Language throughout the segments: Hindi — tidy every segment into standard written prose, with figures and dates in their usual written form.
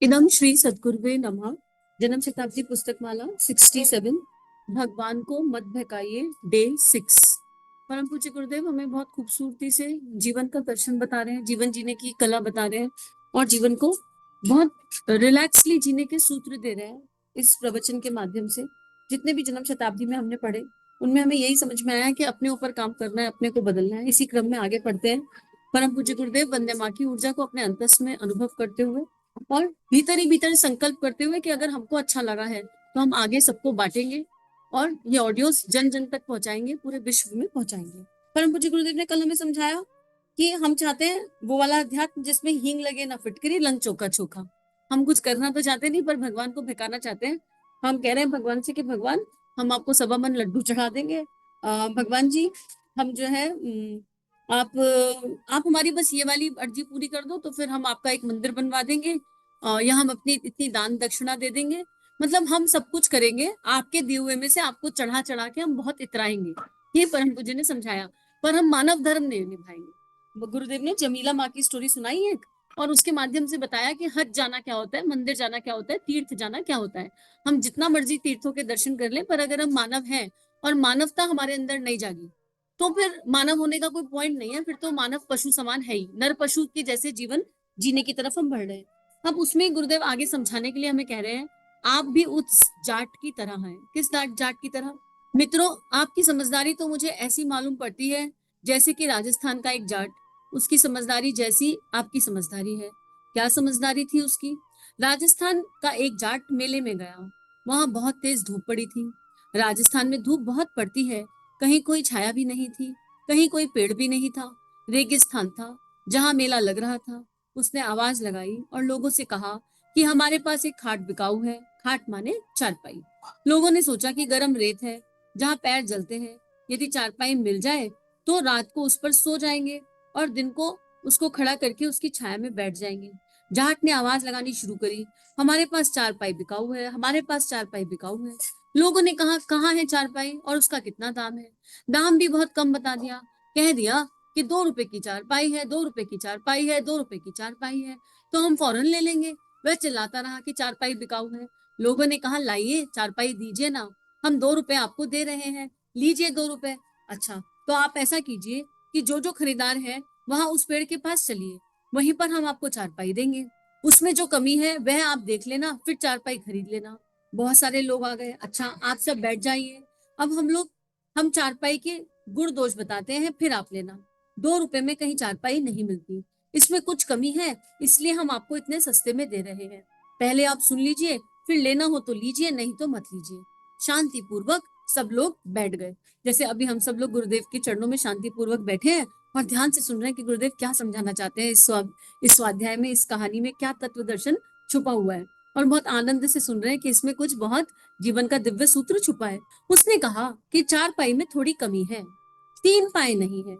इदम श्री सद्गुरुवे नमः। जन्म शताब्दी पुस्तकमाला 67। भगवान को मत भकाइए, डे 6। परम पूज्य गुरुदेव हमें बहुत खूबसूरती से जीवन का दर्शन बता रहे हैं, जीवन जीने की कला बता रहे हैं और जीवन को बहुत रिलैक्सली जीने के सूत्र दे रहे हैं इस प्रवचन के माध्यम से। जितने भी जन्म शताब्दी में हमने पढ़े उनमें हमें यही समझ में आया कि अपने ऊपर काम करना है, अपने को बदलना है। इसी क्रम में आगे बढ़ते हैं। परम पूज्य गुरुदेव वंदे माँ की ऊर्जा को अपने अंतस में अनुभव करते हुए और भीतर ही भीतर संकल्प करते हुए कि अगर हमको अच्छा लगा है तो हम आगे सबको बांटेंगे और ये ऑडियोस जन जन तक पहुंचाएंगे, पूरे विश्व में पहुंचाएंगे। परम पूज्य गुरुदेव ने कल हमें समझाया कि हम चाहते हैं वो वाला अध्यात्म जिसमें हींग लगे ना फिटकरी, लंग चोखा चोखा। हम कुछ करना तो चाहते नहीं, पर भगवान को भिखाना चाहते हैं। हम कह रहे हैं भगवान से कि भगवान हम आपको सवा मन लड्डू चढ़ा देंगे। भगवान जी हम जो है आप हमारी बस ये वाली अर्जी पूरी कर दो तो फिर हम आपका एक मंदिर बनवा देंगे, या हम अपनी इतनी दान दक्षिणा दे देंगे। मतलब हम सब कुछ करेंगे, आपके दिए हुए में से आपको चढ़ा चढ़ा के हम बहुत इतराएंगे। ये परम पूज्य ने समझाया। पर हम मानव धर्म नहीं निभाएंगे। गुरुदेव ने जमीला माँ की स्टोरी सुनाई एक, और उसके माध्यम से बताया कि हज जाना क्या होता है, मंदिर जाना क्या होता है, तीर्थ जाना क्या होता है। हम जितना मर्जी तीर्थों के दर्शन कर लें, पर अगर हम मानव हैं और मानवता हमारे अंदर नहीं जागी तो फिर मानव होने का कोई पॉइंट नहीं है। फिर तो मानव पशु समान है ही, नर पशु के जैसे जीवन जीने की तरफ हम बढ़ रहे हैं। अब उसमें गुरुदेव आगे समझाने के लिए हमें कह रहे हैं, आप भी उस जाट की तरह हैं। किस जाट की तरह? मित्रों, आपकी समझदारी तो मुझे ऐसी मालूम पड़ती है जैसे कि राजस्थान का एक जाट, उसकी समझदारी जैसी आपकी समझदारी है। क्या समझदारी थी उसकी? राजस्थान का एक जाट मेले में गया, वहां बहुत तेज धूप पड़ी थी। राजस्थान में धूप बहुत पड़ती है, कहीं कोई छाया भी नहीं थी, कहीं कोई पेड़ भी नहीं था, रेगिस्तान था। जहां मेला लग रहा था उसने आवाज लगाई और लोगों से कहा कि हमारे पास एक खाट बिकाऊ है। खाट माने चारपाई। लोगों ने सोचा कि गर्म रेत है जहां पैर जलते हैं, यदि चारपाई मिल जाए तो रात को उस पर सो जाएंगे और दिन को उसको खड़ा करके उसकी छाया में बैठ जाएंगे। जाट ने आवाज लगानी शुरू करी, हमारे पास चारपाई बिकाऊ है, हमारे पास चारपाई बिकाऊ है। लोगों ने कहा कहाँ है चारपाई और उसका कितना दाम है। दाम भी बहुत कम बता दिया, कह दिया कि 2 रुपए की चारपाई है, 2 रुपए की चारपाई है, 2 रुपए की चारपाई है, तो हम फौरन ले लेंगे। वह चिल्लाता रहा कि चारपाई बिकाऊ है। लोगों ने कहा लाइए चारपाई दीजिए ना, हम 2 रुपए आपको दे रहे हैं, लीजिए 2 रुपए। अच्छा, तो आप ऐसा कीजिए कि जो जो खरीदार है वहां उस पेड़ के पास चलिए, वहीं पर हम आपको चारपाई देंगे। उसमें जो कमी है वह आप देख लेना, फिर चारपाई खरीद लेना। बहुत सारे लोग आ गए। अच्छा, आप सब बैठ जाइए, अब हम चारपाई के गुण दोष बताते हैं, फिर आप लेना। 2 रुपए में कहीं चारपाई नहीं मिलती, इसमें कुछ कमी है, इसलिए हम आपको इतने सस्ते में दे रहे हैं। पहले आप सुन लीजिए, फिर लेना हो तो लीजिए, नहीं तो मत लीजिए। शांति पूर्वक सब लोग बैठ गए। जैसे अभी हम सब लोग गुरुदेव के चरणों में शांति पूर्वक बैठे हैं और ध्यान से सुन रहे हैं कि गुरुदेव क्या समझाना चाहते हैं, इस स्वाध्याय में, इस कहानी में क्या तत्व दर्शन छुपा हुआ है। और बहुत आनंद से सुन रहे हैं कि इसमें कुछ बहुत जीवन का दिव्य सूत्र छुपा है। उसने कहा कि 4 पाई में थोड़ी कमी है, 3 पाए नहीं है।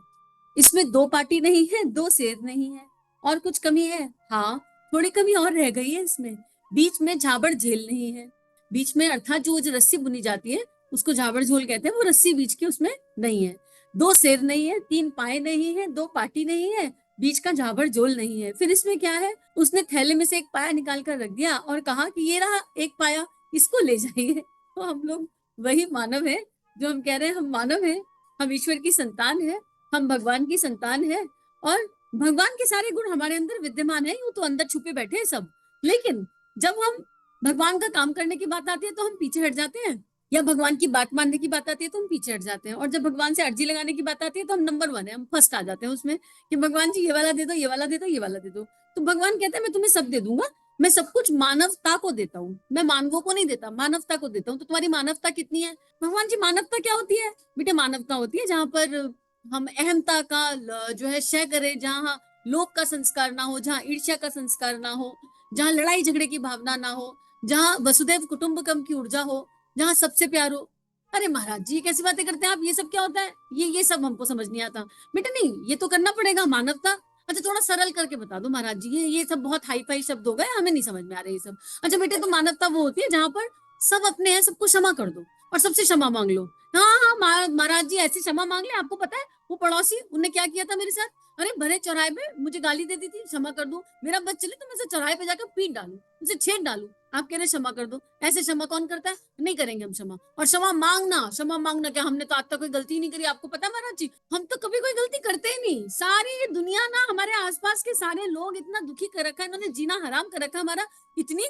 इसमें 2 पाटी नहीं है, 2 सेर नहीं है, और कुछ कमी है। हाँ, थोड़ी कमी और रह गई है इसमें। बीच में झाबड़ झेल नहीं है। बीच में अर्थात जो रस्सी बुनी जाती है उसको झाबड़ झोल कहते हैं, वो रस्सी बीच की उसमें नहीं है। 2 सेर नहीं है, 3 पाए नहीं है, 2 पाटी नहीं है, बीच का झाबड़ झोल नहीं है। फिर इसमें क्या है? उसने थैले में से एक पाया निकाल कर रख दिया और कहा कि ये रहा एक पाया, इसको ले जाइए। तो हम लोग वही मानव है जो हम कह रहे हैं, हम मानव है, हम ईश्वर की संतान है, हम भगवान की संतान है, और भगवान के सारे गुण हमारे अंदर विद्यमान है। वो तो अंदर छुपे बैठे हैं सब, लेकिन जब हम भगवान का काम करने की बात आती है तो हम पीछे हट जाते हैं, या भगवान की बात मानने की बात आती है तो हम पीछे हट जाते हैं, और जब भगवान से अर्जी लगाने की बात आती है तो हम नंबर 1 है, हम फर्स्ट आ जाते हैं उसमें कि भगवान जी ये वाला दे दो, ये वाला दे दो, ये वाला दे दो। तो भगवान कहते हैं मैं तुम्हें सब दे दूंगा, मैं सब कुछ मानवता को देता हूँ, मैं मानवों को नहीं देता, मानवता को देता हूँ। तो तुम्हारी मानवता कितनी है? भगवान जी मानवता क्या होती है? बेटे मानवता होती है जहां पर हम अहमता का जो है क्षय करें, जहां लोभ का संस्कार ना हो, जहां ईर्ष्या का संस्कार ना हो, जहां लड़ाई झगड़े की भावना ना हो, जहां वसुदैव कुटुंबकम की ऊर्जा हो, जहां सबसे प्यार हो। अरे महाराज जी कैसी बातें करते हैं आप, ये सब क्या होता है? ये सब हमको समझ नहीं आता। बेटा नहीं, ये तो करना पड़ेगा, मानवता। अच्छा थोड़ा सरल करके बता दो महाराज जी, ये सब बहुत हाई फाई शब्द हो गए, हमें नहीं समझ में आ रहे ये सब। अच्छा बेटे, तो मानवता वो होती है जहां पर सब अपने हैं, सबको क्षमा कर दो और सबसे क्षमा मांग लो। हाँ हाँ महाराज जी ऐसे क्षमा मांग ले। आपको पता है वो पड़ोसी उनने क्या किया था मेरे साथ? अरे भरे चौराहे पे मुझे गाली दे दी थी, क्षमा कर दो, मेरा बस चले तो मैं उसे चौराहे पे जाकर पीट डालू, उसे छेड़ डालू, आप कह रहे क्षमा कर दो। ऐसे क्षमा कौन करता है? नहीं करेंगे हम क्षमा। और क्षमा मांगना क्या, हमने तो आज तक कोई गलती नहीं करी, आपको पता है महाराज जी, हम तो कभी कोई गलती करते ही नहीं। सारी ये दुनिया ना, हमारे आसपास के सारे लोग इतना दुखी कर रखा है, इन्होंने जीना हराम कर रखा है हमारा। इतनी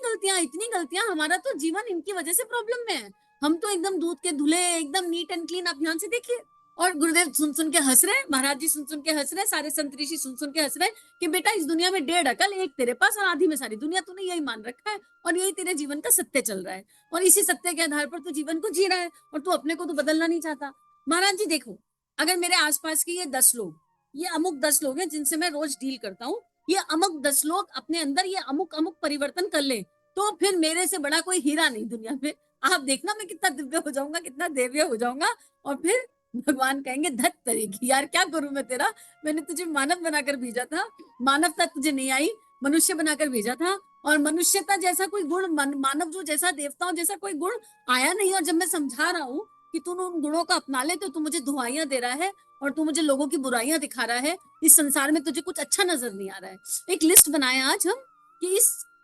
गलतियां, हमारा तो जीवन इनकी वजह से प्रॉब्लम में है। हम तो एकदम दूध के धुले, एकदम नीट एंड क्लीन, आप ध्यान से देखिए। और गुरुदेव सुन सुन के हंस रहे, महाराज जी सुन सुन के हंस रहे, सारे संत ऋषि सुन सुन के हंस रहे कि बेटा इस दुनिया में 1.5 अकल, एक तेरे पास और आधी में सारी दुनिया, तूने यही मान रखा है और यही तेरे जीवन का सत्य चल रहा है और इसी सत्य के आधार पर तू जीवन को जी रहा है और तू अपने को तो बदलना नहीं चाहता। महाराज जी देखो, अगर मेरे आसपास के ये 10 लोग, ये अमुक 10 लोग हैं जिनसे मैं रोज डील करता हूँ, ये अमुक 10 लोग अपने अंदर ये अमुक अमुक परिवर्तन कर ले, तो फिर मेरे से बड़ा कोई हीरा नहीं दुनिया में। आप देखना मैं कितना दिव्य हो जाऊंगा, कितना देव्य हो जाऊंगा। और फिर भगवान कहेंगे धत तरेगी, यार क्या करूं मैं तेरा, मैंने तुझे मानव बनाकर भेजा था, मानवता तुझे नहीं आई, मनुष्य बनाकर भेजा था। और मनुष्यता जैसा कोई गुण, मानव जो जैसा, देवताओं जैसा कोई गुण आया नहीं। और जब मैं समझा रहा हूँ कि तू उन गुणों को अपना ले, तो तू मुझे दुआइयां दे रहा है और तू मुझे लोगों की बुराइयां दिखा रहा है। इस संसार में तुझे कुछ अच्छा नजर नहीं आ रहा है। एक लिस्ट बनाया आज हम कि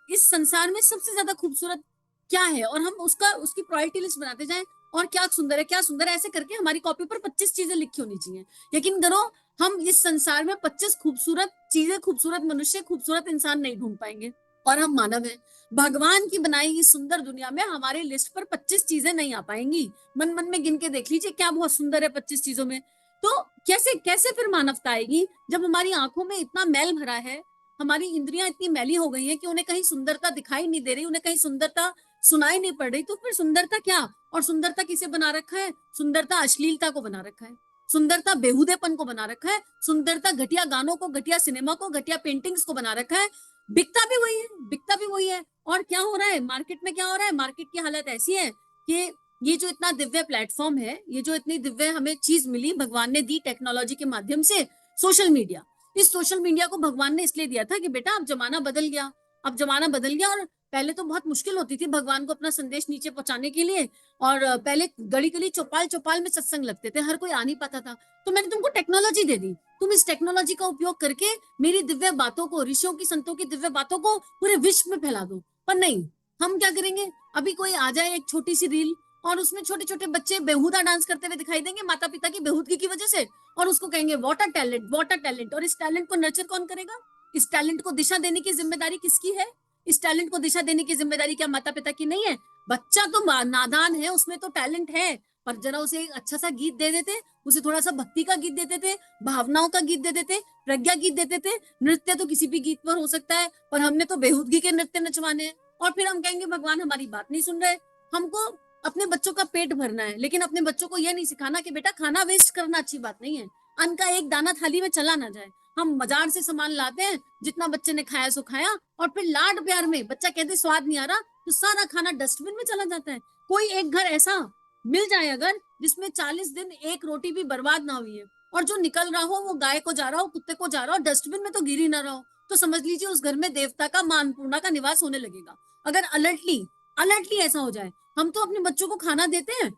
इस संसार में सबसे ज्यादा खूबसूरत क्या है, और हम उसकी प्रायोरिटी लिस्ट बनाते जाएं। और क्या सुंदर है, क्या सुंदर है, ऐसे करके हमारी कॉपी पर 25 चीजें लिखी होनी चाहिए। यकीन करो, हम इस संसार में 25 खूबसूरत चीजें, खूबसूरत मनुष्य, खूबसूरत इंसान नहीं ढूंढ पाएंगे। और हम मानव हैं, भगवान की बनाई इस सुंदर दुनिया में हमारे लिस्ट पर 25 चीजें नहीं आ पाएंगी। मन मन में गिन के देख लीजिए क्या बहुत सुंदर है 25 चीजों में। तो कैसे कैसे फिर मानवता आएगी, जब हमारी आंखों में इतना मैल भरा है, हमारी इंद्रियां इतनी मैली हो गई हैं कि उन्हें कहीं सुंदरता दिखाई नहीं दे रही, उन्हें कहीं सुंदरता सुनाई नहीं पड़ रही। तो फिर सुंदरता क्या? और सुंदरता किसे बना रखा है? सुंदरता अश्लीलता को बना रखा है, सुंदरता बेहुदेपन को बना रखा है, सुंदरता घटिया गानों को, घटिया सिनेमा को, घटिया पेंटिंग्स को बना रखा है। बिकता भी वही है, बिकता भी वही है। और क्या हो रहा है मार्केट में, क्या हो रहा है मार्केट की हालत ऐसी है कि ये जो इतना दिव्य प्लेटफॉर्म है, ये जो इतनी दिव्य हमें चीज मिली, भगवान ने दी टेक्नोलॉजी के माध्यम से, सोशल मीडिया। इस सोशल मीडिया को भगवान ने इसलिए दिया था कि बेटा अब जमाना बदल गया, अब जमाना बदल गया। और पहले तो बहुत मुश्किल होती थी भगवान को अपना संदेश नीचे पहुंचाने के लिए। और पहले गली गली चौपाल चौपाल में सत्संग लगते थे, हर कोई आ नहीं पाता था। तो मैंने तुमको टेक्नोलॉजी दे दी, तुम इस टेक्नोलॉजी का उपयोग करके मेरी दिव्य बातों को, ऋषियों की, संतों की दिव्य बातों को पूरे विश्व में फैला दो। पर नहीं, हम क्या करेंगे, अभी कोई आ जाए एक छोटी सी रील और उसमें छोटे छोटे बच्चे बेहुदा डांस करते हुए दिखाई देंगे माता पिता की बेहूदगी की वजह से, और उसको कहेंगे what a talent, what a talent. और इस टैलेंट को नर्चर कौन करेगा? इस टैलेंट को दिशा देने की जिम्मेदारी किसकी है? इस टैलेंट को दिशा देने की जिम्मेदारी क्या माता पिता की नहीं है? बच्चा तो नादान है, उसमें तो टैलेंट है, पर जरा उसे एक अच्छा सा गीत दे देते, उसे थोड़ा सा भक्ति का गीत दे देते, भावनाओं का गीत दे देते, प्रज्ञा गीत दे देते। नृत्य तो किसी भी गीत पर हो सकता है, पर हमने तो बेहूदगी के नृत्य नचवाने हैं। और फिर हम कहेंगे भगवान हमारी बात नहीं सुन रहे। हमको अपने बच्चों का पेट भरना है, लेकिन अपने बच्चों को यह नहीं सिखाना कि बेटा खाना वेस्ट करना अच्छी बात नहीं है, अन्न का एक दाना थाली में चला ना जाए। हम बाजार से सामान लाते हैं, जितना बच्चे ने खाया सो खाया, और फिर लाड प्यार में बच्चा कहते स्वाद नहीं आ रहा, तो सारा खाना डस्टबिन में चला जाता है। कोई एक घर ऐसा मिल जाए अगर, जिसमें 40 दिन एक रोटी भी बर्बाद ना हुई है, और जो निकल रहा हो वो गाय को जा रहा हो, कुत्ते को जा रहा हो, डस्टबिन में तो गिर ही ना रहा हो, तो समझ लीजिए उस घर में देवता का, मां अन्नपूर्णा का निवास होने लगेगा। अगर अलर्टली अलर्टली ऐसा हो जाए। हम तो अपने बच्चों को खाना देते हैं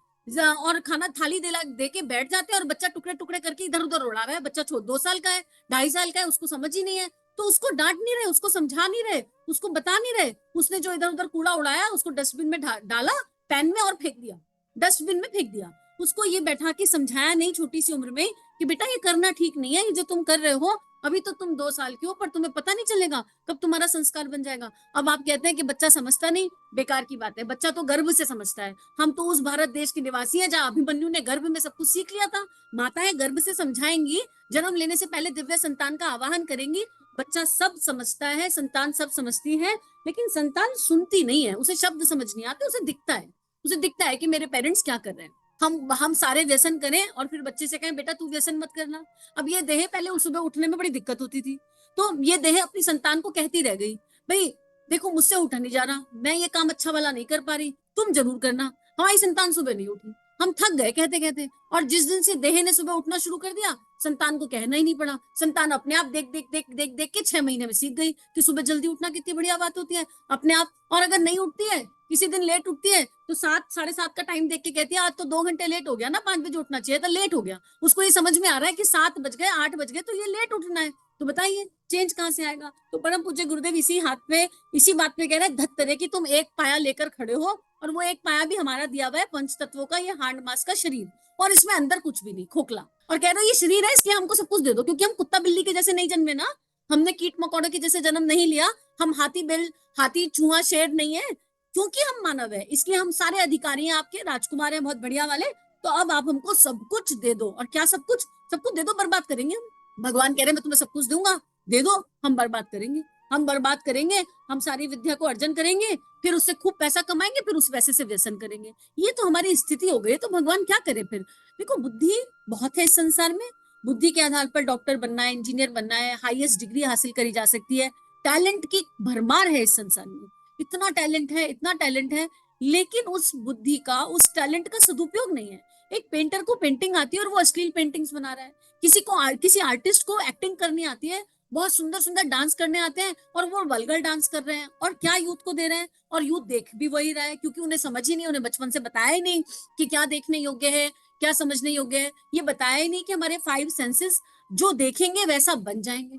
और खाना थाली दे के बैठ जाते हैं, और बच्चा टुकड़े टुकड़े करके इधर उधर उड़ा रहा है। बच्चा 2 साल का है, 2.5 साल का है, उसको समझ ही नहीं है, तो उसको डांट नहीं रहे, उसको समझा नहीं रहे, उसको बता नहीं रहे। उसने जो इधर उधर कूड़ा उड़ाया उसको डस्टबिन में डाला, पैन में, और फेंक दिया, डस्टबिन में फेंक दिया। उसको ये बैठा के समझाया नहीं छोटी सी उम्र में कि बेटा ये करना ठीक नहीं है, ये जो तुम कर रहे हो, अभी तो तुम 2 साल की हो, पर तुम्हें पता नहीं चलेगा कब तुम्हारा संस्कार बन जाएगा। अब आप कहते हैं कि बच्चा समझता नहीं, बेकार की बात है, बच्चा तो गर्भ से समझता है। हम तो उस भारत देश के निवासी हैं जहाँ अभिमन्यु ने गर्भ में सब कुछ सीख लिया था। माताएं गर्भ से समझाएंगी, जन्म लेने से पहले दिव्य संतान का आवाहन करेंगी। बच्चा सब समझता है, संतान सब समझती है, लेकिन संतान सुनती नहीं है, उसे शब्द समझ नहीं आते, उसे दिखता है, उसे दिखता है कि मेरे पेरेंट्स क्या कर रहे हैं। हम सारे व्यसन करें और फिर बच्चे से कहें बेटा तू व्यसन मत करना। अब ये देह, पहले सुबह उठने में बड़ी दिक्कत होती थी, तो ये देह अपनी संतान को कहती रह गई, भाई देखो मुझसे उठा नहीं जा रहा, मैं ये काम अच्छा वाला नहीं कर पा रही, तुम जरूर करना। हमारी संतान सुबह नहीं उठी, हम थक गए कहते कहते। और जिस दिन से देह ने सुबह उठना शुरू कर दिया, संतान को कहना ही नहीं पड़ा। संतान अपने आप देख देख देख देख देख के 6 महीने में सीख गई कि सुबह जल्दी उठना कितनी बढ़िया बात होती है, अपने आप। और अगर नहीं उठती है, किसी दिन लेट उठती है तो 7 7:30 का टाइम देख के कहती है आज तो 2 घंटे लेट हो गया ना, 5 बजे उठना चाहिए था, लेट हो गया। उसको ये समझ में आ रहा है कि 7 बज गए, 8 बज गए तो ये लेट उठना है। तो बताइए चेंज कहाँ से आएगा? तो परम पूज्य गुरुदेव इसी बात पे कह रहे हैं, धत्तरे की तुम एक पाया लेकर खड़े हो, और वो एक पाया भी हमारा दिया हुआ है पंच तत्वों का, ये हांड मास का शरीर, और इसमें अंदर कुछ भी नहीं, खोखला। और कह रहे हो ये शरीर है इसलिए हमको सब कुछ दे दो, क्योंकि हम कुत्ता बिल्ली के जैसे नहीं जन्मे ना, हमने कीट मकोड़े के जैसे जन्म नहीं लिया, हम हाथी चूहा शेर नहीं है, क्योंकि हम मानव है इसलिए हम सारे अधिकारी हैं, आपके राजकुमार हैं बहुत बढ़िया वाले। तो अब आप हमको सब कुछ दे दो। और क्या सब कुछ? सब कुछ दे दो, बर्बाद करेंगे हम। भगवान कह रहे हैं मैं तुम्हें सब कुछ दूंगा, दे दो, हम बर्बाद करेंगे। हम बर्बाद करेंगे, हम सारी विद्या को अर्जन करेंगे, फिर उससे खूब पैसा कमाएंगे, फिर उस पैसे से व्यसन करेंगे। ये तो हमारी स्थिति हो गई, तो भगवान क्या करे फिर? देखो बुद्धि बहुत है इस संसार में, बुद्धि के आधार पर डॉक्टर बनना है, इंजीनियर बनना है, हाईएस्ट डिग्री हासिल करी जा सकती है, टैलेंट की भरमार है इस संसार में, इतना टैलेंट है, इतना टैलेंट है, लेकिन उस बुद्धि का, उस टैलेंट का सदुपयोग नहीं है। एक पेंटर को पेंटिंग आती है और वो अश्लील पेंटिंग्स बना रहा है, किसी आर्टिस्ट को एक्टिंग करनी आती है, बहुत सुंदर सुंदर डांस करने आते हैं और वो वल्गर डांस कर रहे हैं, और क्या यूथ को दे रहे हैं, और यूथ देख भी वही रहा है, क्योंकि उन्हें समझ ही नहीं, उन्हें बचपन से बताया ही नहीं कि क्या देखने योग्य है, क्या समझने योग्य है, ये बताया ही नहीं कि हमारे 5 सेंसेस जो देखेंगे वैसा बन जाएंगे,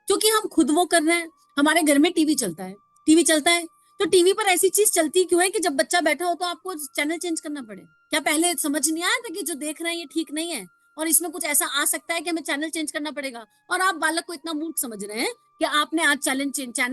क्योंकि हम खुद वो कर रहे हैं। हमारे घर में टीवी चलता है, टीवी चलता है, तो टीवी पर ऐसी चीज चलती क्यों है कि जब बच्चा बैठा हो तो आपको चैनल चेंज करना पड़े? क्या पहले समझ नहीं आया था कि जो देख रहे हैं ये ठीक नहीं है, और इसमें कुछ ऐसा आ सकता है कि हमें चैनल चेंज करना पड़ेगा? और आप बालक को इतना मूर्ख समझ रहे हैं कि आपने आज चैनल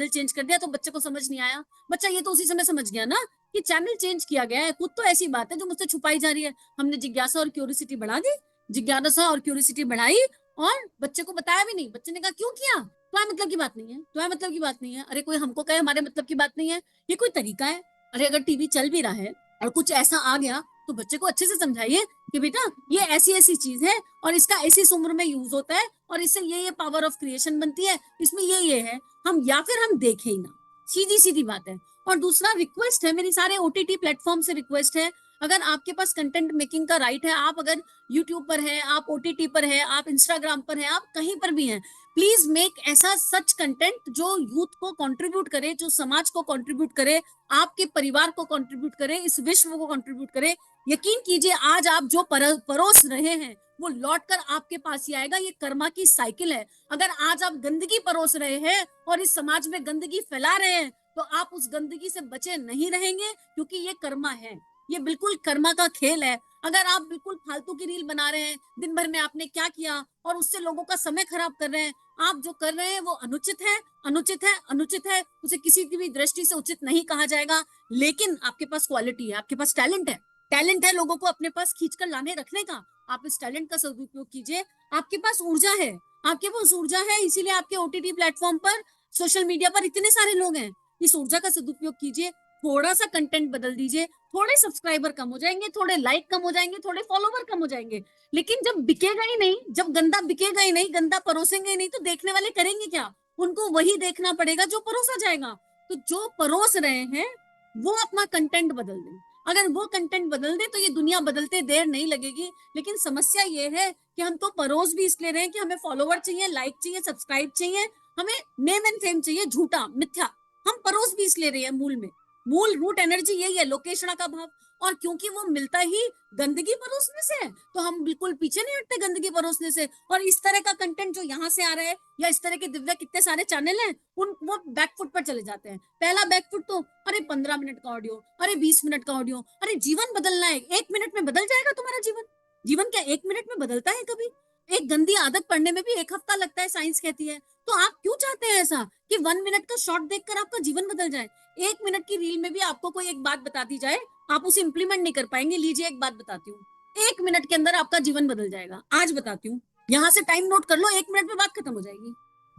चेंज कर दिया तो बच्चे को समझ नहीं आया। बच्चा ये तो उसी समय समझ गया ना कि चैनल चेंज किया गया है, कुछ तो ऐसी बात है जो मुझसे छुपाई जा रही है। हमने जिज्ञासा और क्यूरियोसिटी बढ़ा दी, जिज्ञासा और क्यूरियोसिटी बढ़ाई, और बच्चे को बताया भी नहीं। बच्चे ने कहा क्यों किया? तुम्हारे मतलब की बात नहीं है, तुम्हारे मतलब की बात नहीं है। अरे कोई हमको कहे हमारे मतलब की बात नहीं है, ये कोई तरीका है? अरे अगर टीवी चल भी रहा है और कुछ ऐसा आ गया तो बच्चे को अच्छे से समझाइए कि बेटा ये ऐसी ऐसी चीज है और इसका ऐसी उम्र में यूज होता है, और इससे ये पावर ऑफ क्रिएशन बनती है, इसमें ये है। हम या फिर हम देखें ही ना, सीधी सीधी बात है। और दूसरा रिक्वेस्ट है, मेरी सारे ओटीटी प्लेटफॉर्म से रिक्वेस्ट है, अगर आपके पास कंटेंट मेकिंग का राइट है, आप अगर यूट्यूब पर है, आप ओटीटी पर है, आप इंस्टाग्राम पर है, आप कहीं पर भी हैं, प्लीज मेक ऐसा सच कंटेंट जो यूथ को कंट्रीब्यूट करे, जो समाज को कंट्रीब्यूट करे, आपके परिवार को कंट्रीब्यूट करे, इस विश्व को कंट्रीब्यूट करे। यकीन कीजिए आज आप जो परोस रहे हैं वो लौट कर आपके पास ही आएगा, ये कर्मा की साइकिल है। अगर आज आप गंदगी परोस रहे हैं और इस समाज में गंदगी फैला रहे हैं तो आप उस गंदगी से बचे नहीं रहेंगे, क्योंकि ये कर्मा है, ये बिल्कुल कर्मा का खेल है। अगर आप बिल्कुल फालतू की रील बना रहे हैं, दिन भर में आपने क्या किया और उससे लोगों का समय खराब कर रहे हैं, आप जो कर रहे हैं वो अनुचित है, अनुचित है, अनुचित है, उसे किसी की भी दृष्टि से उचित नहीं कहा जाएगा। लेकिन आपके पास क्वालिटी है, आपके पास टैलेंट है, टैलेंट है लोगों को अपने पास खींचकर लाने रखने का। आप इस टैलेंट का सदुपयोग कीजिए, आपके पास ऊर्जा है, आपके पास ऊर्जा है, इसीलिए आपके ओटीटी प्लेटफॉर्म पर, सोशल मीडिया पर इतने सारे लोग हैं। इस ऊर्जा का सदुपयोग कीजिए, थोड़ा सा कंटेंट बदल दीजिए, थोड़े सब्सक्राइबर कम हो जाएंगे, थोड़े लाइक कम हो जाएंगे, थोड़े फॉलोवर कम हो जाएंगे, लेकिन जब बिकेगा ही नहीं, जब गंदा बिकेगा ही नहीं, गंदा परोसेंगे ही नहीं, तो देखने वाले करेंगे क्या? उनको वही देखना पड़ेगा जो परोसा जाएगा। तो जो परोस रहे हैं वो अपना कंटेंट बदल दें, अगर वो कंटेंट बदल दे तो ये दुनिया बदलते देर नहीं लगेगी। लेकिन समस्या ये है कि हम तो परोस भी इसलिए रहे हैं कि हमें फॉलोवर चाहिए, लाइक चाहिए, सब्सक्राइब चाहिए, हमें नेम एंड फेम चाहिए, झूठा मिथ्या। हम परोस भी इसलिए रहे हैं, मूल रूट एनर्जी यही है, लोकेशना का भाव। और क्योंकि वो मिलता ही गंदगी परोसने से है, तो हम बिल्कुल पीछे नहीं हटते गंदगी परोसने से। और इस तरह का कंटेंट जो यहाँ से आ रहा है, या इस तरह के दिव्य कितने सारे चैनल हैं, वो बैकफुट पर चले जाते हैं। पहला बैकफुट तो अरे 15 मिनट का ऑडियो, अरे 20 मिनट का ऑडियो, अरे जीवन बदलना है, 1 मिनट में बदल जाएगा तुम्हारा जीवन। जीवन क्या 1 मिनट में बदलता है कभी? एक गंदी आदत पढ़ने में भी 1 हफ्ता लगता है, साइंस कहती है। तो आप क्यों चाहते हैं ऐसा कि 1 मिनट का शॉर्ट देखकर आपका जीवन बदल जाए? 1 मिनट की रील में भी आपको कोई एक बात बता दी जाए, आप उसे इंप्लीमेंट नहीं कर पाएंगे। लीजिए एक बात बताती हूँ, 1 मिनट के अंदर आपका जीवन बदल जाएगा। आज बताती हूँ, यहाँ से टाइम नोट कर लो, 1 मिनट में बात खत्म हो जाएगी।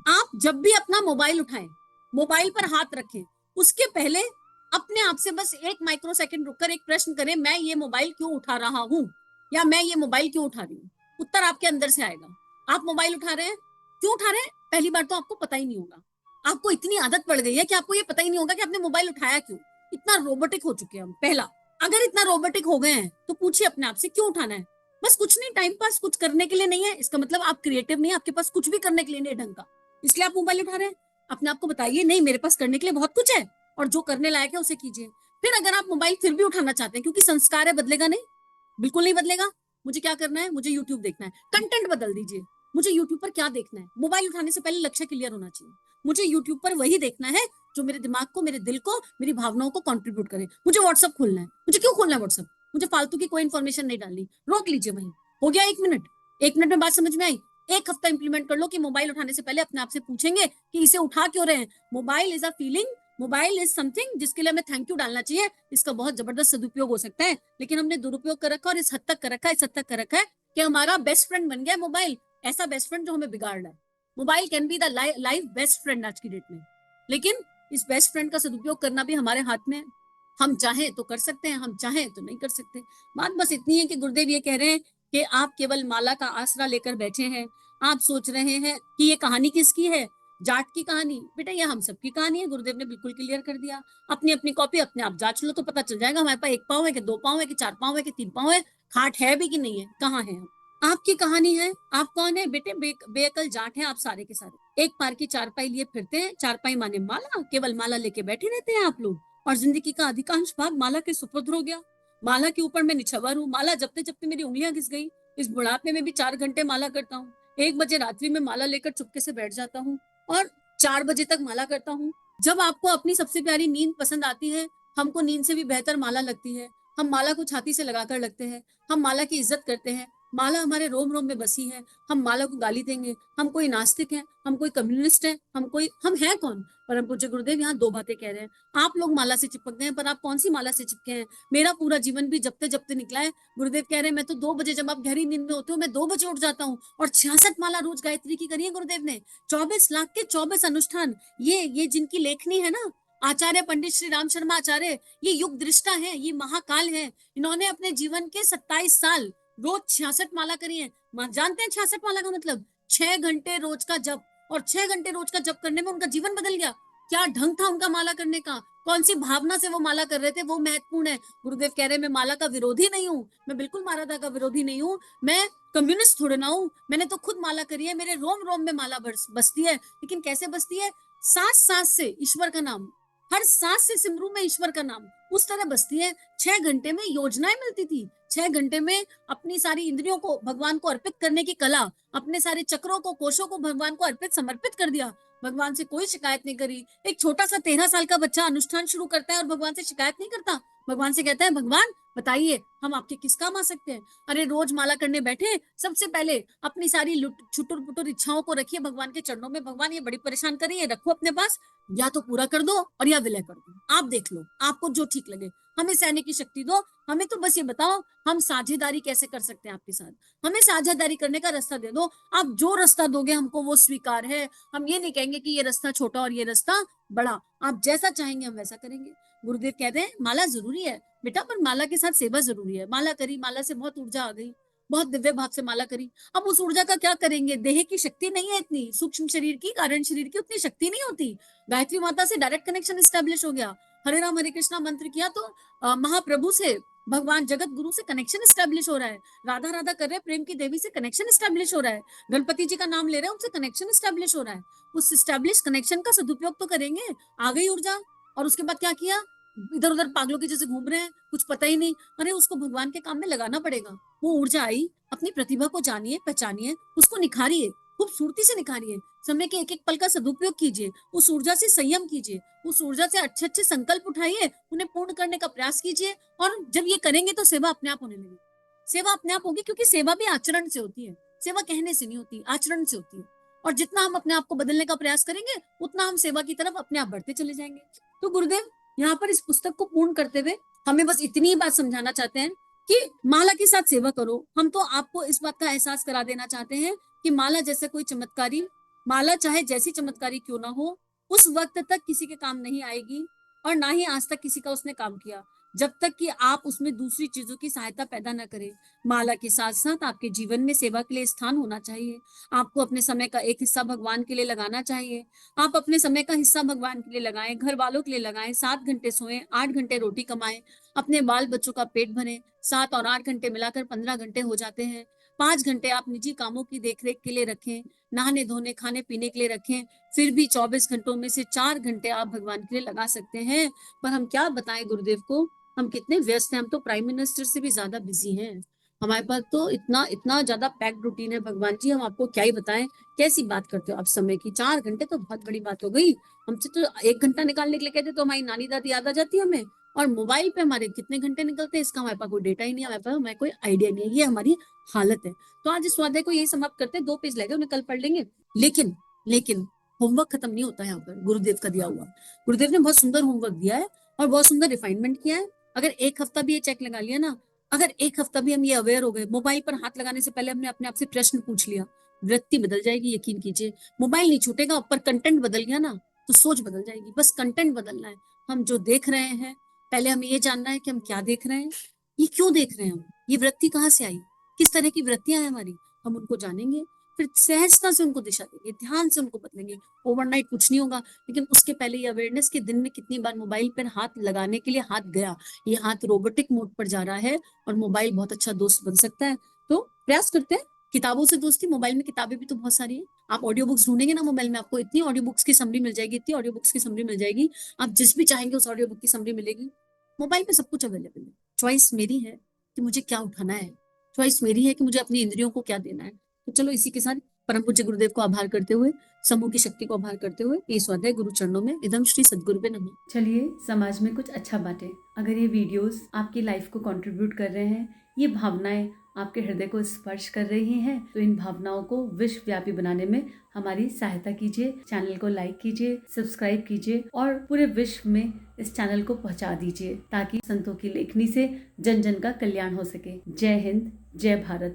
आप जब भी अपना मोबाइल उठाएं, मोबाइल पर हाथ रखें, उसके पहले अपने आप से बस 1 माइक्रो सेकंड रुककर एक प्रश्न करें, मैं ये मोबाइल क्यों उठा रहा हूँ, या मैं ये मोबाइल क्यों उठा रही हूँ। उत्तर आपके अंदर से आएगा। आप मोबाइल उठा रहे हैं, क्यों उठा रहे हैं? पहली बार तो आपको पता ही नहीं होगा, आपको इतनी आदत पड़ गई है कि आपको ये पता ही नहीं होगा कि आपने मोबाइल उठाया क्यों। इतना रोबोटिक हो चुके हैं हम। पहला, अगर इतना रोबोटिक हो गए हैं तो पूछिए अपने आप से क्यों उठाना है? बस कुछ नहीं, टाइम पास, कुछ करने के लिए नहीं है, इसका मतलब आप क्रिएटिव नहीं, आपके पास कुछ भी करने के लिए नहीं ढंग का, इसलिए आप मोबाइल उठा रहे हैं। अपने आप को बताइए नहीं, मेरे पास करने के लिए बहुत कुछ है और जो करने लायक है उसे कीजिए। फिर अगर आप मोबाइल फिर भी उठाना चाहते हैं, क्योंकि संस्कार है, बदलेगा नहीं, बिल्कुल नहीं बदलेगा। मुझे क्या करना है, मुझे यूट्यूब देखना है, कंटेंट बदल दीजिए। मुझे यूट्यूब पर क्या देखना है, मोबाइल उठाने से पहले लक्ष्य क्लियर होना चाहिए। मुझे यूट्यूब पर वही देखना है जो मेरे दिमाग को, मेरे दिल को, मेरी भावनाओं को कंट्रीब्यूट करे। मुझे व्हाट्सअप खोलना है, मुझे क्यों खोलना है व्हाट्सअप, मुझे फालतू की कोई इन्फॉर्मेशन नहीं डालनी, रोक लीजिए वहीं। हो गया 1 मिनट, 1 मिनट में बात समझ में आई। एक हफ्ता इंप्लीमेंट कर लो कि मोबाइल उठाने से पहले अपने आप से पूछेंगे कि इसे उठा क्यों रहे हैं। Mobile is a feeling, mobile is something जिसके लिए हमें थैंक यू डालना चाहिए। इसका बहुत जबरदस्त सदुपयोग हो सकता है, लेकिन हमने दुरुपयोग कर रखा, और इस हद तक कर रखा है, इस हद तक कर रखा है कि हमारा बेस्ट फ्रेंड बन गया मोबाइल। ऐसा बेस्ट फ्रेंड जो हमें बिगाड़ रहा है। Mobile can be the life best friend आज की डेट में, लेकिन इस बेस्ट फ्रेंड का सदुपयोग करना भी हमारे हाथ में है। हम चाहें तो कर सकते हैं, हम चाहें तो नहीं कर सकते। बात बस इतनी है कि गुरुदेव ये कह रहे हैं कि आप केवल माला का आसरा लेकर बैठे हैं। आप सोच रहे हैं कि ये कहानी किसकी है, जाट की कहानी। बेटा ये हम सबकी कहानी है, गुरुदेव ने बिल्कुल क्लियर कर दिया। अपनी अपनी कॉपी अपने आप जांच लो तो पता चल जाएगा हमारे पास 1 पाँव है कि 2 पाँव है कि 4 पाँव है कि 3 पाँव है, खाट है भी कि नहीं है, कहाँ है हम। आपकी कहानी है। आप कौन है बेटे, बेअकल जाट है आप सारे के सारे। एक पार की चारपाई लिए फिरते हैं, चारपाई माने माला, केवल माला लेके बैठे रहते हैं आप लोग, और जिंदगी का अधिकांश भाग माला के सुपुर्द हो गया। माला के ऊपर मैं निछावर हूँ, माला जपते जपते मेरी उंगलियां घिस गई। इस बुढ़ापे में भी 4 घंटे माला करता हूँ। 1 बजे रात्रि में माला लेकर चुपके से बैठ जाता हूँ और 4 बजे तक माला करता हूँ। जब आपको अपनी सबसे प्यारी नींद पसंद आती है, हमको नींद से भी बेहतर माला लगती है। हम माला को छाती से लगाकर लगते हैं, हम माला की इज्जत करते हैं। माला हमारे रोम रोम में बसी है। हम माला को गाली देंगे, हम कोई नास्तिक हैं, हम कोई कम्युनिस्ट हैं, हम हैं कौन। परम पूज्य गुरुदेव यहाँ 2 बातें कह रहे हैं। आप लोग माला से चिपक गए हैं, पर आप कौन सी माला से चिपके हैं। मेरा पूरा जीवन भी जपते जपते निकला है। गुरुदेव कह रहे हैं मैं तो 2 बजे, जब आप गहरी नींद में होते हो, मैं 2 बजे उठ जाता हूँ, और 66 माला रोज गायत्री की करी है गुरुदेव ने। 24 लाख के 24 अनुष्ठान। ये जिनकी लेखनी है ना, आचार्य पंडित श्री राम शर्मा आचार्य, ये युग दृष्टा है, ये महाकाल है। इन्होंने अपने जीवन के 27 साल रोज 66 माला करी है। जानते हैं 66 माला का मतलब? 6 घंटे रोज का जप। और 6 घंटे रोज का जप करने में उनका जीवन बदल गया। क्या ढंग था उनका माला करने का, कौन सी भावना से वो माला कर रहे थे, वो महत्वपूर्ण है। गुरुदेव कह रहे हैं मैं माला का विरोधी नहीं हूँ, मैं बिल्कुल माला का विरोधी नहीं हूँ, मैं कम्युनिस्ट थोड़े ना हूँ। मैंने तो खुद माला करी है, मेरे रोम रोम में माला बसती है। लेकिन कैसे बसती है? सांस सांस से ईश्वर का नाम, हर सांस से सिमरू में ईश्वर का नाम, उस तरह बसती है। 6 घंटे में योजनाएं मिलती थी। 6 घंटे में अपनी सारी इंद्रियों को भगवान को अर्पित करने की कला, अपने सारे चक्रों को, कोशों को भगवान को अर्पित, समर्पित कर दिया। भगवान से कोई शिकायत नहीं करी। एक छोटा सा 13 साल का बच्चा अनुष्ठान शुरू करता है और भगवान से शिकायत नहीं करता। भगवान से कहता है भगवान बताइए हम आपके किस काम आ सकते हैं। अरे रोज माला करने बैठे, सबसे पहले अपनी सारी छुटुर पुटुर इच्छाओं को रखिए भगवान के चरणों में। भगवान ये बड़ी परेशान कर रही है, रखो अपने पास, या तो पूरा कर दो और या विलय कर दो, आप देख लो, आपको जो ठीक लगे। हमें सहने की शक्ति दो। हमें तो बस ये बताओ हम साझेदारी कैसे कर सकते हैं आपके साथ। हमें साझेदारी करने का रास्ता दे दो। आप जो रास्ता दोगे हमको वो स्वीकार है। हम ये नहीं कहेंगे कि ये रास्ता छोटा और ये रास्ता बड़ा, आप जैसा चाहेंगे हम वैसा करेंगे। गुरुदेव कहते हैं माला जरूरी है बेटा, पर माला के साथ सेवा जरूरी है। माला करी, माला से बहुत ऊर्जा आ गई, बहुत दिव्य भाव से माला करी। अब उस ऊर्जा का क्या करेंगे? देह की शक्ति नहीं है इतनी, सूक्ष्म शरीर की, कारण शरीर की उतनी शक्ति नहीं होती। गायत्री माता से डायरेक्ट कनेक्शन स्टैब्लिश हो गया। हरे राम हरे कृष्णा मंत्र किया तो महाप्रभु से, भगवान जगत गुरु से कनेक्शन स्टैब्लिश हो रहा है। राधा राधा कर रहे हैं, प्रेम की देवी से कनेक्शन स्टैब्लिश हो रहा है। गणपति जी का नाम ले रहे हैं, उनसे कनेक्शन स्टैब्लिश हो रहा है। उस स्टैब्लिश कनेक्शन का सदुपयोग तो करेंगे। आ गई ऊर्जा, और उसके बाद क्या किया? इधर उधर पागलों की जैसे घूम रहे हैं, कुछ पता ही नहीं। अरे उसको भगवान के काम में लगाना पड़ेगा। वो ऊर्जा आई, अपनी प्रतिभा को जानिए, पहचानिए, उसको निखारिए, खूबसूरती से निखारिए। समय के एक एक पल का सदुपयोग कीजिए, उस ऊर्जा से संयम कीजिए, उस ऊर्जा से अच्छे अच्छे संकल्प उठाइए, उन्हें पूर्ण करने का प्रयास कीजिए। और जब ये करेंगे तो सेवा अपने आप होने लगेगी। सेवा अपने आप होगी, क्योंकि सेवा भी आचरण से होती है। सेवा कहने से नहीं होती, आचरण से होती है। और जितना हम अपने आप को बदलने का प्रयास करेंगे, उतना हम सेवा की तरफ अपने आप बढ़ते चले जाएंगे। तो गुरुदेव यहाँ पर इस पुस्तक को पूर्ण करते हुए हमें बस इतनी ही बात समझाना चाहते हैं कि माला के साथ सेवा करो। हम तो आपको इस बात का एहसास करा देना चाहते हैं कि माला जैसे कोई चमत्कारी, माला चाहे जैसी चमत्कारी क्यों ना हो, उस वक्त तक किसी के काम नहीं आएगी, और ना ही आज तक किसी का उसने काम किया, जब तक कि आप उसमें दूसरी चीजों की सहायता पैदा न करें। माला के साथ साथ आपके जीवन में सेवा के लिए स्थान होना चाहिए। आपको अपने समय का एक हिस्सा भगवान के लिए लगाना चाहिए। आप अपने समय का हिस्सा भगवान के लिए लगाएं, घर वालों के लिए लगाएं। 7 घंटे सोएं, 8 घंटे रोटी कमाएं, अपने बाल बच्चों का पेट भरें। 7 और 8 घंटे मिलाकर 15 घंटे हो जाते हैं। 5 घंटे आप निजी कामों की देखरेख के लिए रखें, नहाने धोने खाने पीने के लिए रखें, फिर भी 24 घंटों में से 4 घंटे आप भगवान के लिए लगा सकते हैं। पर हम क्या बताएं गुरुदेव को, हम कितने व्यस्त हैं, हम तो प्राइम मिनिस्टर से भी ज्यादा बिजी हैं। हमारे पास तो इतना इतना ज्यादा पैक्ड रूटीन है भगवान जी, हम आपको क्या ही बताएं। कैसी बात करते हो आप समय की, 4 घंटे तो बहुत बड़ी बात हो गई। हमसे तो 1 घंटा निकालने के लिए कहते तो हमारी नानी दादी याद आ जाती है हमें। और मोबाइल पे हमारे कितने घंटे निकलते हैं इसका हमारे पास कोई डेटा ही नहीं है, हमारे पास हमें कोई आइडिया नहीं है। ये हमारी हालत है। तो आज इस स्वाध्याय को यही समाप्त करते हैं, 2 पेज लगे उन्हें कल पढ़ लेंगे। लेकिन लेकिन होमवर्क खत्म नहीं होता है यहाँ पर गुरुदेव का दिया हुआ। गुरुदेव ने बहुत सुंदर होमवर्क दिया है और बहुत सुंदर रिफाइनमेंट किया है। अगर एक हफ्ता भी ये चेक लगा लिया ना, अगर एक हफ्ता भी हम ये अवेयर हो गए, मोबाइल पर हाथ लगाने से पहले हमने अपने आप से प्रश्न पूछ लिया, वृत्ति बदल जाएगी, यकीन कीजिए। मोबाइल नहीं छूटेगा, पर कंटेंट बदल गया ना तो सोच बदल जाएगी। बस कंटेंट बदलना है। हम जो देख रहे हैं, पहले हमें ये जानना है कि हम क्या देख रहे हैं, ये क्यों देख रहे हैं, हम ये वृत्ति कहाँ से आई, किस तरह की वृत्तियां हैं हमारी, हम उनको जानेंगे। फिर सहजता से उनको दिशा देंगे, ध्यान से उनको बदलेंगे। ओवरनाइट कुछ नहीं होगा, लेकिन उसके पहले ये अवेयरनेस कि दिन में कितनी बार मोबाइल पर हाथ लगाने के लिए हाथ गया, ये हाथ रोबोटिक मोड पर जा रहा है और मोबाइल बहुत अच्छा दोस्त बन सकता है। तो प्रयास करते हैं, किताबों से दोस्ती, मोबाइल में किताबें भी तो बहुत सारी है। आप ऑडियो बुक्स ढूंढेंगे ना मोबाइल में, आपको इतनी ऑडियो बुक्स की समरी मिल जाएगी, इतनी ऑडियो बुक्स की समरी मिल जाएगी, आप जिस भी चाहेंगे उस ऑडियो बुक की समरी मिलेगी। मोबाइल पे सब कुछ अवेलेबल है। चॉइस मेरी है कि मुझे क्या उठाना है, चॉइस मेरी है कि मुझे अपनी इंद्रियों को क्या देना है। तो चलो इसी के साथ परम पूज्य गुरुदेव को आभार करते हुए, समूह की शक्ति को आभार करते हुए, ये स्वाध्याय गुरु चरणों में इदम श्री सद्गुरु पे नमः। चलिए समाज में कुछ अच्छा बांटे। अगर ये वीडियोस आपकी लाइफ को कंट्रीब्यूट कर रहे हैं, ये भावनाएं आपके हृदय को स्पर्श कर रही हैं, तो इन भावनाओं को विश्वव्यापी बनाने में हमारी सहायता कीजिए। चैनल को लाइक कीजिए, सब्सक्राइब कीजिए और पूरे विश्व में इस चैनल को पहुंचा दीजिए, ताकि संतों की लेखनी से जन जन का कल्याण हो सके। जय हिंद, जय भारत।